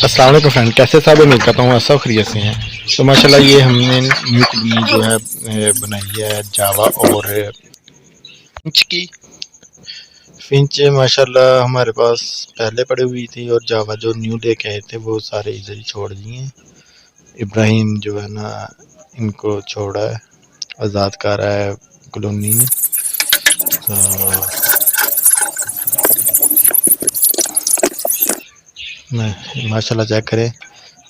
अस्सलाम वालेकुम फ्रेंड, कैसे सब उम्मीद करता हूँ सब खैरियत से हैं। तो माशाल्लाह ये हमने न्यू कॉलोनी जो है बनाई है जावा और फिंच की। फिंच माशाल्लाह हमारे पास पहले पड़ी हुई थी और जावा जो न्यू लेके आए थे वो सारे इधर ही छोड़ दिए हैं। इब्राहिम जो है ना इनको छोड़ा है, आज़ाद कर रहा है कॉलोनी में। तो माशाल्लाह चेक करें,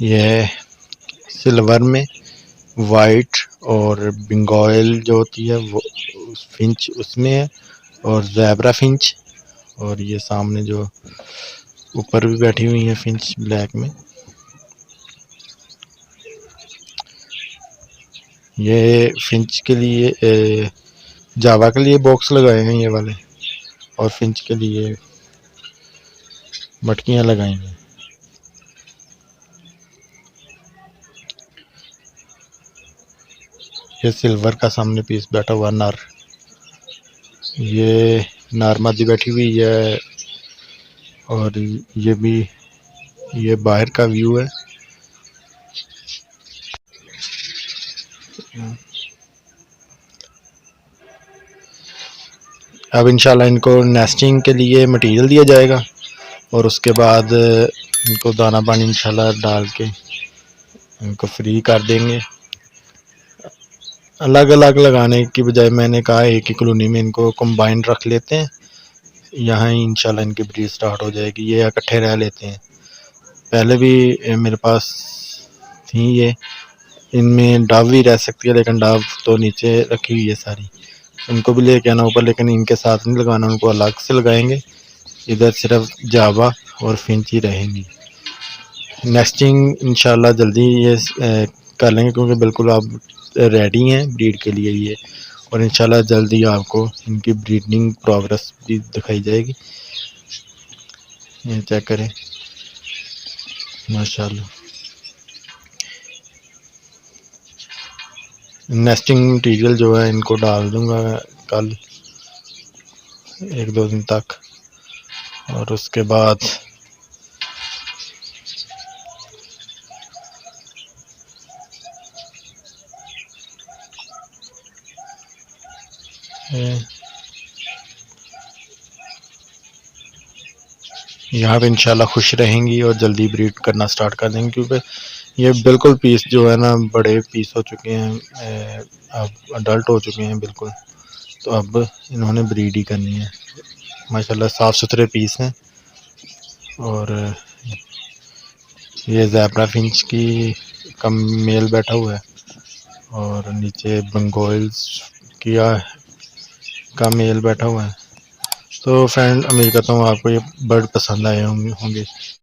ये सिल्वर में वाइट और बंगाल जो होती है वो फिंच उसमें है, और ज़ेब्रा फिंच, और ये सामने जो ऊपर भी बैठी हुई है फिंच ब्लैक में। ये फिंच के लिए जावा के लिए बॉक्स लगाए हैं ये वाले, और फिंच के लिए मटकियां लगाई हैं। ये सिल्वर का सामने पीस बैठा हुआ नर, ये नारमादी बैठी हुई है, और ये भी ये बाहर का व्यू है। अब इंशाल्लाह इनको नेस्टिंग के लिए मटेरियल दिया जाएगा और उसके बाद इनको दाना पानी इंशाल्लाह डाल के इनको फ्री कर देंगे। अलग अलग लगाने की बजाय मैंने कहा एक ही कॉलोनी में इनको कंबाइन रख लेते हैं, यहाँ ही इंशाल्लाह इनकी ब्रीड स्टार्ट हो जाएगी। ये इकट्ठे रह लेते हैं, पहले भी मेरे पास थी ये। इनमें डाव भी रह सकती है लेकिन डाव तो नीचे रखी हुई है सारी, उनको भी लेके आना ऊपर, लेकिन इनके साथ नहीं लगाना, उनको अलग से लगाएंगे। इधर सिर्फ जावा और फिंच ही रहेंगी। नेस्टिंग इंशाल्लाह जल्दी ये कर लेंगे क्योंकि बिल्कुल आप रेडी हैं ब्रीड के लिए ये, और इंशाल्लाह जल्दी आपको इनकी ब्रीडिंग प्रोग्रेस भी दिखाई जाएगी। ये चेक करें माशाल्लाह। नेस्टिंग मटीरियल जो है इनको डाल दूंगा कल एक दो दिन तक, और उसके बाद यहाँ पे इंशाल्लाह खुश रहेंगी और जल्दी ब्रीड करना स्टार्ट कर देंगे, क्योंकि ये बिल्कुल पीस जो है ना बड़े पीस हो चुके हैं, अब अडल्ट हो चुके हैं बिल्कुल। तो अब इन्होंने ब्रीड ही करनी है। माशाल्लाह साफ़ सुथरे पीस हैं। और ये ज़ेब्रा फिंच की का मेल बैठा हुआ है, और नीचे बंगाल्स किया का मेल बैठा हुआ है। तो फ्रेंड उम्मीद करता हूँ आपको ये बर्ड पसंद आए होंगे।